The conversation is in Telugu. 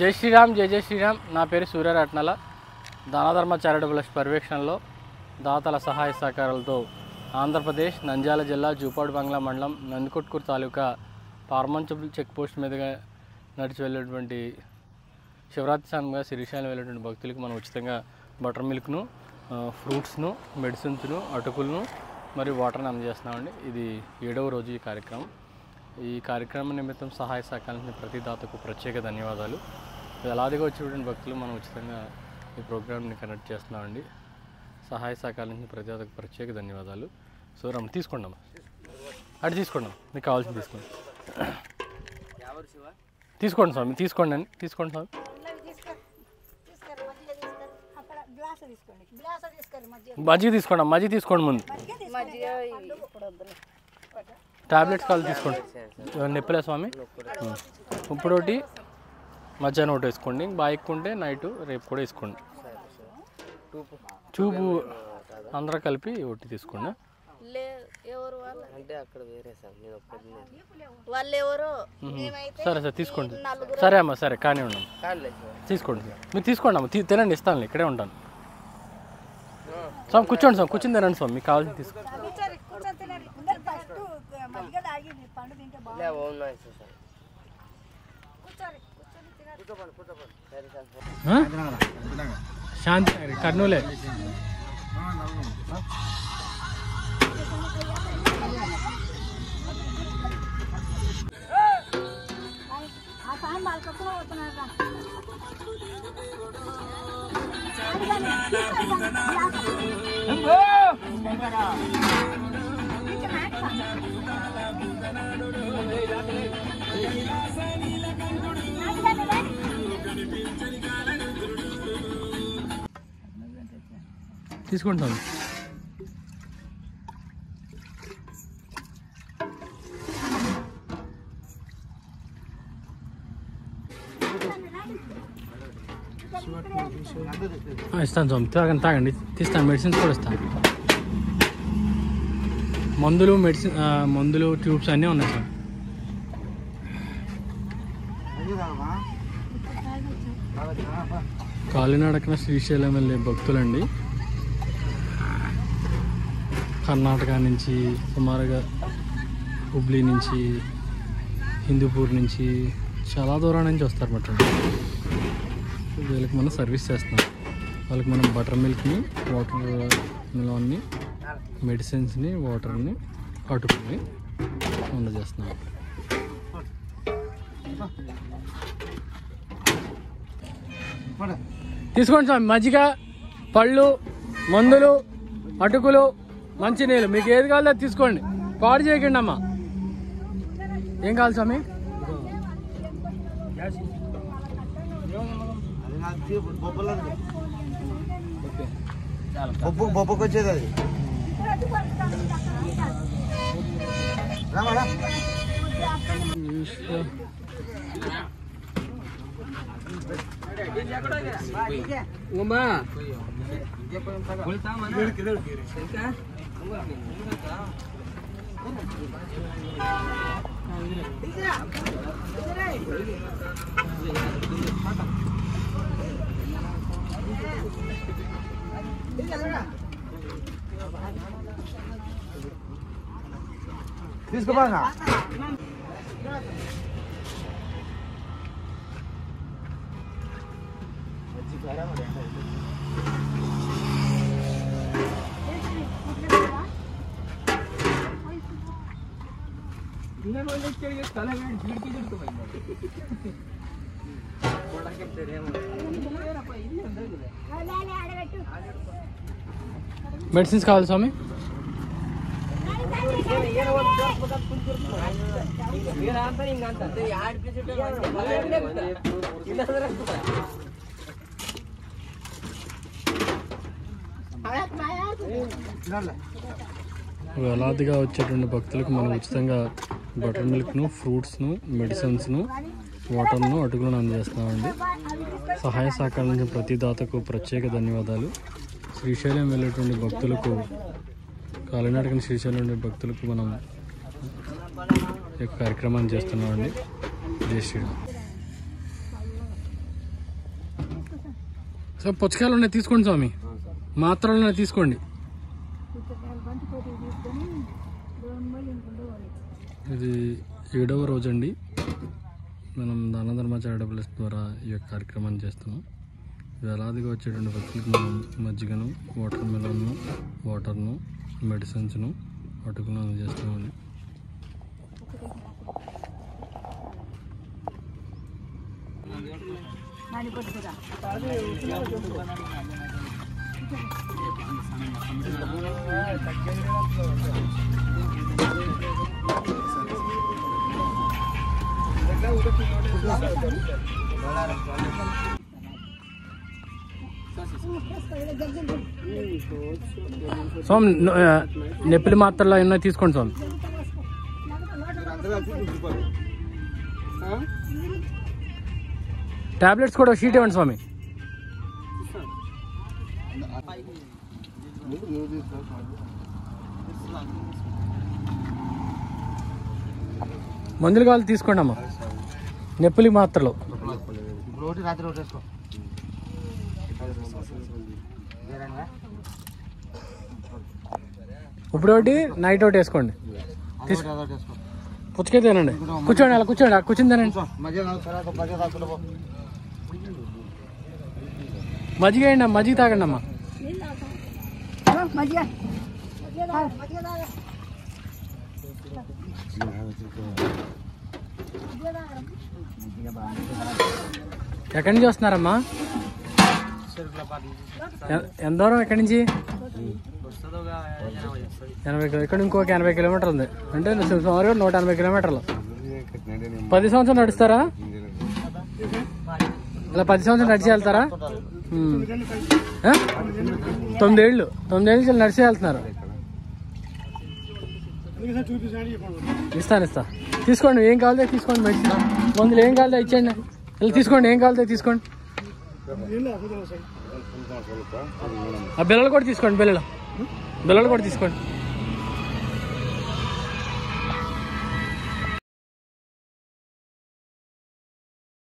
జై శ్రీరామ్, జై జై శ్రీరామ్. నా పేరు సూర్యరత్నాల. దానధర్మ చారిటబుల్ పర్యవేక్షణలో దాతల సహాయ సహకారాలతో ఆంధ్రప్రదేశ్ నంద్యాల జిల్లా జూపాడు బంగ్లా మండలం నందికొట్కూరు తాలూకా పార్మంచబుల్ చెక్ పోస్ట్ మీదుగా నడిచి వెళ్ళేటువంటి శివరాత్రి సందర్భంగా శ్రీశైలం వెళ్ళేటువంటి భక్తులకు మనం ఉచితంగా బటర్ మిల్క్ను, ఫ్రూట్స్ను, మెడిసిన్స్ను, అటుకులను మరియు వాటర్ని అందజేస్తున్నామండి. ఇది 7వ రోజు ఈ కార్యక్రమం. ఈ కార్యక్రమం నిమిత్తం సహాయ సహకారానికి ప్రతి దాతకు ప్రత్యేక ధన్యవాదాలు. వేలాదిగా వచ్చేటువంటి భక్తులు మనం ఉచితంగా ఈ ప్రోగ్రామ్ని కండక్ట్ చేస్తున్నామండి. సహాయ సహకారానికి ప్రతి దాతకు ప్రత్యేక ధన్యవాదాలు. సో రమ్మ తీసుకోండి అమ్మా, అటు తీసుకోండి, మీకు కావాల్సింది తీసుకోండి. తీసుకోండి స్వామి, తీసుకోండి అండి, తీసుకోండి స్వామి. మజ్జిగ తీసుకోండి, మజ్జిగ తీసుకోండి. ముందు టాబ్లెట్స్ కావాలి తీసుకోండి. నొప్పిలే స్వామి. ఇప్పుడు ఒకటి మధ్యాహ్నం ఒకటి వేసుకోండి. బాగా ఎక్కుంటే నైట్ రేపు కూడా వేసుకోండి. చూపు అందరూ కలిపి ఒకటి తీసుకోండి. సరే సార్ తీసుకోండి. సరే అమ్మా, సరే కానీ ఉన్నాం, తీసుకోండి సార్. మీరు తీసుకోండి అమ్మ, తినండి, ఇస్తాను, ఇక్కడే ఉంటాను. స్వామి కూర్చోండి స్వామి, కూర్చొని తినండి స్వామి, మీకు కావాల్సింది తీసుకోండి. శాంతి కర్నూలే. తీసుకుంటాం. ఇస్తాను స్వామి, తాగండి, తాగండి, తీస్తాను. మెడిసిన్స్ కూడా ఇస్తాను. మందులు, మెడిసిన్, మందులు, ట్యూబ్స్ అన్నీ ఉన్నాయి సార్. కాలినడకన శ్రీశైలం వెళ్ళే భక్తులండి. కర్ణాటక నుంచి, సుమారుగా హుబ్లీ నుంచి, హిందూపూర్ నుంచి, చాలా దూరం నుంచి వస్తారన్నమాట. వీళ్ళకి మనం సర్వీస్ చేస్తున్నాం. వాళ్ళకి మనం బటర్ మిల్క్ని, వాటర్ మిలాన్ని, మెడిసిన్స్ని, వాటర్ని, అటుకుని అందజేస్తున్నాం. తీసుకోండి స్వామి. మజ్జిగ, పళ్ళు, మందులు, అటుకులు, మంచినీళ్ళు, మీకు ఏది కావాలో అది తీసుకోండి. పాడు చేయకండి అమ్మా. ఏం కావాలి స్వామి? బొబ్బకు వచ్చేది అది. తీసుకోబా. మెడిసిన్స్ కావాలి స్వామి. వేలాదిగా వచ్చేటువంటి భక్తులకు మనం ఉచితంగా బటర్ మిల్క్ను, ఫ్రూట్స్ను, మెడిసిన్స్ను, వాటర్ను, అటుకులను అందజేస్తున్నామండి. సహాయ సహకారానికి ప్రతి దాతకు ప్రత్యేక ధన్యవాదాలు. శ్రీశైలం వెళ్ళేటువంటి భక్తులకు, కాలినడకన శ్రీశైలం వెళ్ళే భక్తులకు మనం ఈ కార్యక్రమాన్ని చేస్తున్నామండి. జై శ్రీరామ్. సో పుచ్చకాయలు ఉన్నాయి తీసుకోండి స్వామి, మాత్రలు ఉన్నాయి తీసుకోండి. ఇది 7వ రోజు అండి. మనం దానధర్మ చారిటబుల్ ట్రస్ట్ ద్వారా ఈ యొక్క కార్యక్రమాన్ని చేస్తున్నాం. వేలాదిగా వచ్చేటువంటి వ్యక్తులకు మనం మజ్జిగను, వాటర్ మెలన్ను, వాటర్ను, మెడిసిన్స్ను, అటుకును అందజేస్తామండి. స్వామి నొప్పిలి మాత్రలు ఏమన్నా తీసుకోండి స్వామి. టాబ్లెట్స్ కూడా షీట్ ఇవ్వండి స్వామి. మందులు కావాలి తీసుకోండి అమ్మా. నొప్పులి మాత్రలు ఇప్పుడు ఒకటి నైట్ ఒకటి వేసుకోండి. పుచ్చకాయ తినండి. కూర్చోండి, అలా కూర్చోండి, కూర్చొని తినండి. మజ్జిగ వేయండి, మజ్జిగ తాగండి అమ్మా. ఎక్కడి నుంచి వస్తున్నారమ్మా? ఎంత దూరం ఎక్కడి నుంచి? 80 ఇక్కడ ఇంకొక 80 కిలోమీటర్లు ఉంది. అంటే సుమారు 180 కిలోమీటర్లు. 10 సంవత్సరాలు నడుస్తారా? ఇలా 10 సంవత్సరాలు నడిచి వెళ్తారా? 9 ఏళ్ళు నడిచి వెళ్తున్నారు. ఇస్తా తీసుకోండి. ఏం కావాలో తీసుకోండి. మెడిసిన్ మందులు ఏం కావాలో ఇచ్చేయండి. ఇలా తీసుకోండి, ఏం కావాలో తీసుకోండి. ఆ బిల్లలు కూడా తీసుకోండి. బిల్లలు కూడా తీసుకోండి.